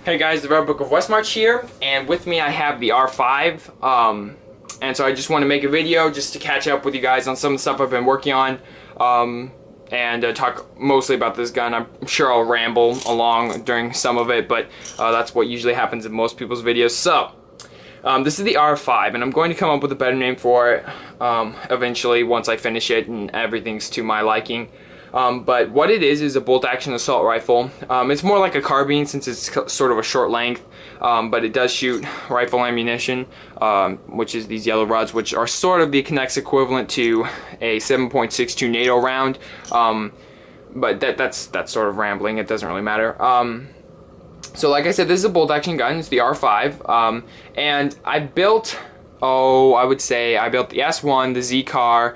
Hey guys, the Red Book of Westmarch here, and with me I have the R5, and so I just want to make a video just to catch up with you guys on some of the stuff I've been working on, and talk mostly about this gun. I'm sure I'll ramble along during some of it, but that's what usually happens in most people's videos. So, this is the R5, and I'm going to come up with a better name for it eventually once I finish it and everything's to my liking. But what it is a bolt-action assault rifle. It's more like a carbine since it's sort of a short length, but it does shoot rifle ammunition, which is these yellow rods, which are sort of the Kinex equivalent to a 7.62 NATO round. But that's sort of rambling. It doesn't really matter. So like I said, this is a bolt-action gun. It's the R5, and I built, I would say I built the S1, the Z car.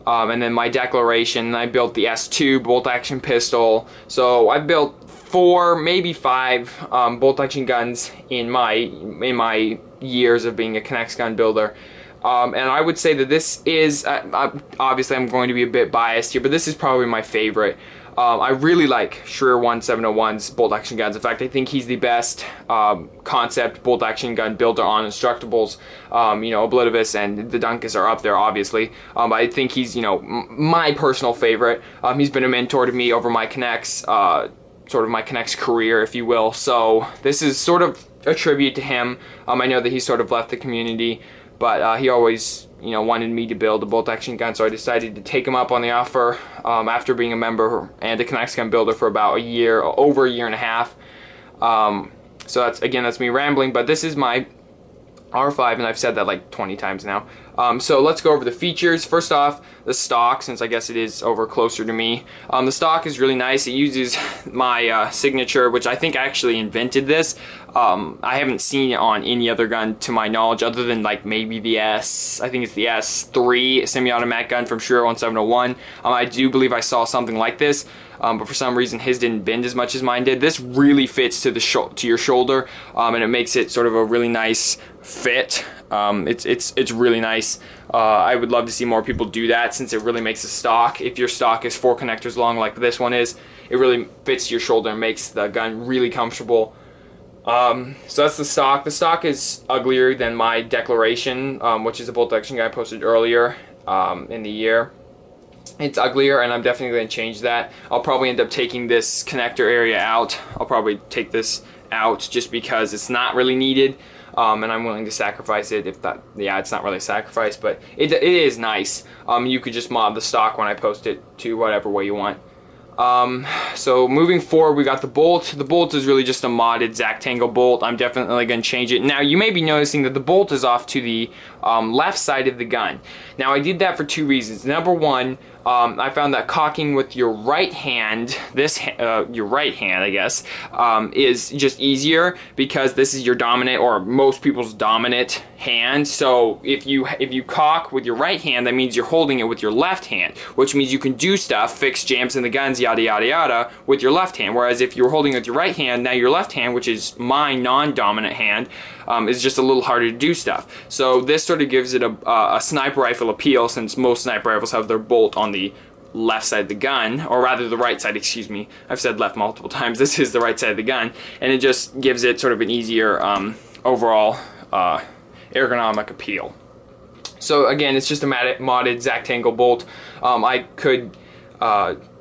And then my declaration, I built the S2 bolt-action pistol. So I built 4, maybe 5 bolt-action guns in my years of being a Kinex gun builder. And I would say that this is, obviously I'm going to be a bit biased here, but this is probably my favorite. I really like Schreier 1701's bolt-action guns. In fact, I think he's the best concept bolt-action gun builder on Instructables. You know, Oblitivus and the Dunkus are up there, obviously. I think he's, you know, my personal favorite. He's been a mentor to me over my Kinex, sort of my Kinex career, if you will. So this is sort of a tribute to him. I know that he sort of left the community, but he always, you know, wanted me to build a bolt-action gun, so I decided to take him up on the offer after being a member and a Kinex gun builder for about a year, over a year and a half. So that's me rambling, but this is my R5, and I've said that like 20 times now. So let's go over the features. First off, the stock, since I guess it is over closer to me. The stock is really nice. It uses my signature, which I think I actually invented this. I haven't seen it on any other gun to my knowledge, other than like maybe the I think it's the S3 semi-automatic gun from Schreier 1701. I do believe I saw something like this, but for some reason his didn't bend as much as mine did. This really fits to to your shoulder, and it makes it sort of a really nice fit. It's really nice. I would love to see more people do that, since it really makes the stock, if your stock is 4 connectors long like this one is, it really fits your shoulder and makes the gun really comfortable. So that's the stock. The stock is uglier than my declaration, which is a bolt-action gun I posted earlier in the year. It's uglier, and I'm definitely going to change that. I'll probably end up taking this connector area out. I'll probably take this out just because it's not really needed. And I'm willing to sacrifice it if that, yeah, it's not really a sacrifice, but it is nice. You could just mod the stock when I post it to whatever way you want. So moving forward, we got the bolt. The bolt is really just a modded Zactangle bolt. I'm definitely going to change it. Now, you may be noticing that the bolt is off to the left side of the gun. Now, I did that for 2 reasons. Number one, I found that cocking with your right hand, your right hand, I guess, is just easier, because this is your dominant, or most people's dominant hand. So if you cock with your right hand, that means you're holding it with your left hand, which means you can do stuff, fix jams in the guns, yada yada yada, with your left hand. Whereas if you're holding it with your right hand, now your left hand, which is my non-dominant hand, is just a little harder to do stuff. So this sort of gives it a sniper rifle appeal, since most sniper rifles have their bolt on the left side of the gun, or rather the right side, excuse me. I've said left multiple times. This is the right side of the gun, and it just gives it sort of an easier overall ergonomic appeal. So again, it's just a modded Zactangle bolt. I could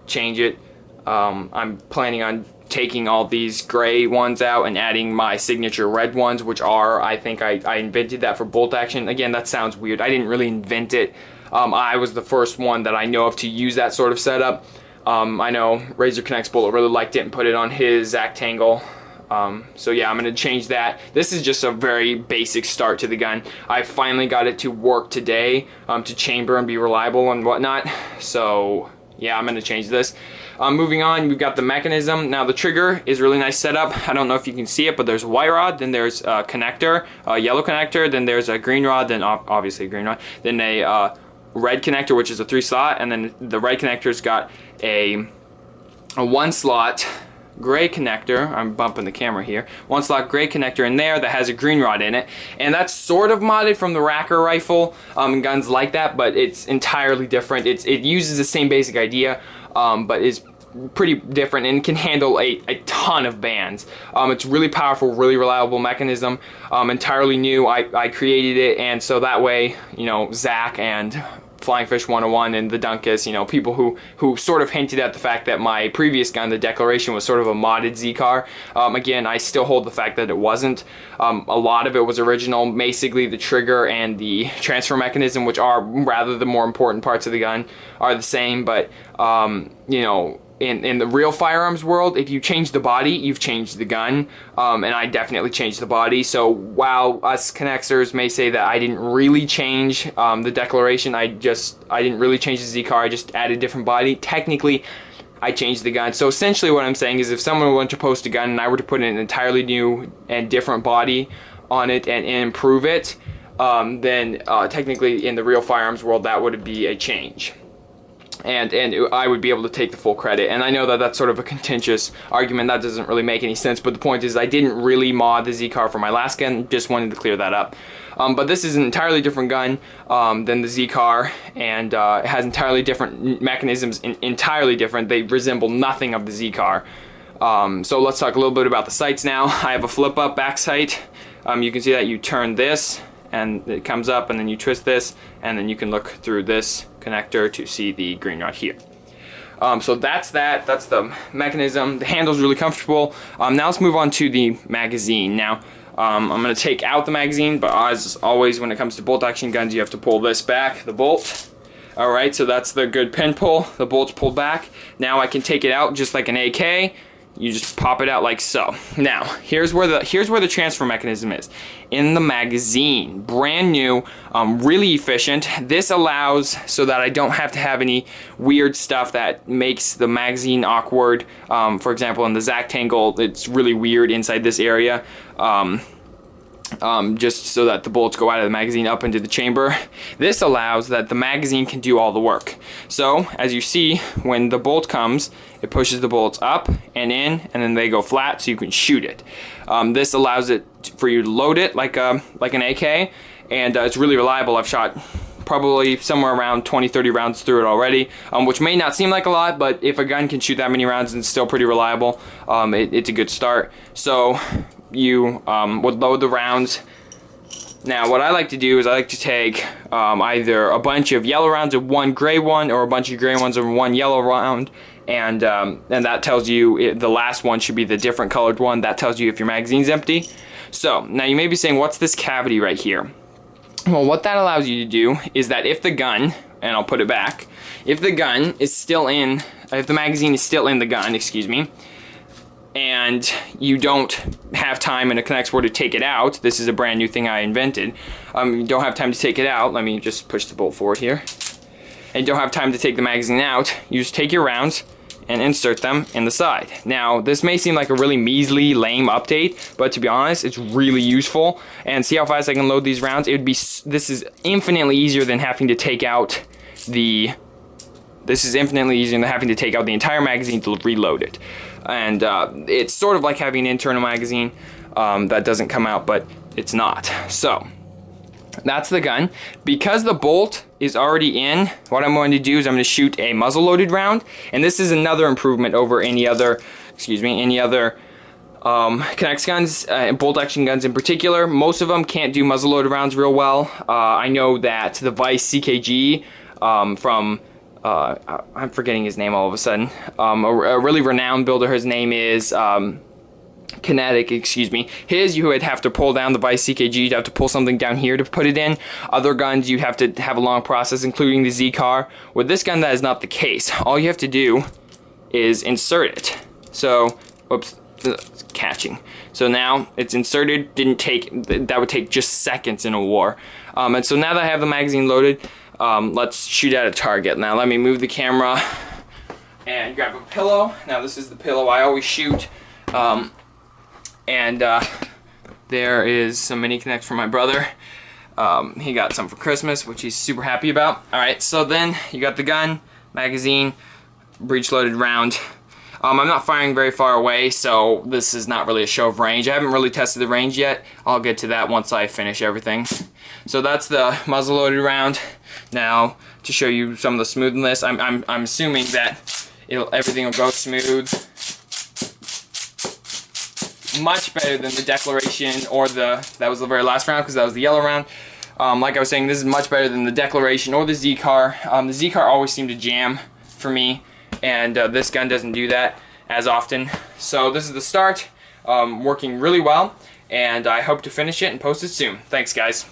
change it. I'm planning on taking all these gray ones out and adding my signature red ones, which are, I think I invented that for bolt action. Again, that sounds weird. I didn't really invent it. I was the first one that I know of to use that sort of setup. I know Razor Kinex Bullet really liked it and put it on his Zactangle. So yeah, I'm going to change that. This is just a very basic start to the gun. I finally got it to work today, to chamber and be reliable and whatnot. So yeah, I'm going to change this. Moving on, we've got the mechanism. Now the trigger is really nice setup. I don't know if you can see it, but there's a white rod, then there's a connector, a yellow connector, then there's a green rod, then obviously a green rod, then a red connector, which is a 3-slot, and then the red connector's got a 1-slot gray connector. I'm bumping the camera here. 1-slot gray connector in there that has a green rod in it, and that's sort of modded from the Racker rifle and guns like that, but it's entirely different. It uses the same basic idea, but is pretty different and can handle a ton of bands. It's really powerful, really reliable mechanism, entirely new. I created it, and so that way, you know, Zach and Flying Fish 101 and the Dunkus, you know, people who sort of hinted at the fact that my previous gun, the Declaration, was sort of a modded Z-car. Again, I still hold the fact that it wasn't. A lot of it was original. Basically, the trigger and the transfer mechanism, which are rather the more important parts of the gun, are the same, but, you know, in the real firearms world, if you change the body, you've changed the gun, and I definitely changed the body. So while us Connexers may say that I didn't really change the Declaration, I didn't really change the Z-car, I just added a different body, technically I changed the gun. So essentially what I'm saying is if someone were to post a gun and I were to put an entirely new and different body on it and improve it, then technically in the real firearms world that would be a change. And I would be able to take the full credit. And I know that that's sort of a contentious argument. That doesn't really make any sense, but the point is I didn't really mod the Z-car for my last gun, just wanted to clear that up. But this is an entirely different gun than the Z-car, and it has entirely different mechanisms, entirely different. They resemble nothing of the Z-car. So let's talk a little bit about the sights now. I have a flip-up back sight. You can see that you turn this, and it comes up, and then you twist this, and then you can look through this connector to see the green rod here. So that's the mechanism. The handle's really comfortable. Now let's move on to the magazine. Now I'm going to take out the magazine, but as always when it comes to bolt action guns, you have to pull this back, the bolt. Alright, so that's the good pin pull. The bolt's pulled back. Now I can take it out just like an AK. You just pop it out like so. Now, here's where the transfer mechanism is. In the magazine, brand new, really efficient. This allows so that I don't have to have any weird stuff that makes the magazine awkward. For example, in the Zactangle, it's really weird inside this area. Just so that the bullets go out of the magazine up into the chamber. This allows that the magazine can do all the work. So, as you see, when the bolt comes, it pushes the bullets up and in, and then they go flat so you can shoot it. This allows it for you to load it like an AK, and it's really reliable. I've shot probably somewhere around 20-30 rounds through it already, which may not seem like a lot, but if a gun can shoot that many rounds and it's still pretty reliable, it's a good start. So you would load the rounds. Now what I like to do is I like to take either a bunch of yellow rounds and one gray one, or a bunch of gray ones and one yellow round, and that tells you the last one should be the different colored one. That tells you if your magazine's empty. So now you may be saying, what's this cavity right here? Well, what that allows you to do is that if the gun, and I'll put it back, if the gun is still in, if the magazine is still in the gun, excuse me, and you don't have time in a Connexport to take it out, this is a brand new thing I invented, you don't have time to take it out, let me just push the bolt forward here, and you don't have time to take the magazine out, you just take your rounds and insert them in the side. Now, this may seem like a really measly, lame update, but to be honest, it's really useful. And see how fast I can load these rounds? This is infinitely easier than having to take out the entire magazine to reload it. And it's sort of like having an internal magazine that doesn't come out, but it's not. So that's the gun. Because the bolt is already in, what I'm going to do is I'm going to shoot a muzzle-loaded round, and this is another improvement over any other Connect guns, and bolt-action guns in particular. Most of them can't do muzzle-loaded rounds real well. I know that the Vice CKG from I'm forgetting his name all of a sudden. A really renowned builder, his name is Kinetic, excuse me. His, you would have to pull down the Vice CKG, you'd have to pull something down here to put it in. Other guns, you have to have a long process, including the Z-Car. With this gun, that is not the case. All you have to do is insert it. So, whoops, it's catching. So now it's inserted, that would take just seconds in a war. And so now that I have the magazine loaded, let's shoot at a target. Now let me move the camera and grab a pillow. Now this is the pillow I always shoot. There is some mini connects from my brother. He got some for Christmas, which he's super happy about. Alright, so then you got the gun, magazine, breech loaded round. I'm not firing very far away, so this is not really a show of range. I haven't really tested the range yet. I'll get to that once I finish everything. So that's the muzzle loaded round. Now, to show you some of the smoothness, I'm assuming that everything will go smooth. Much better than the Declaration or that was the very last round, because that was the yellow round. Like I was saying, this is much better than the Declaration or the Z-Car. The Z-Car always seemed to jam for me, and this gun doesn't do that as often. So this is the start, working really well, and I hope to finish it and post it soon. Thanks, guys.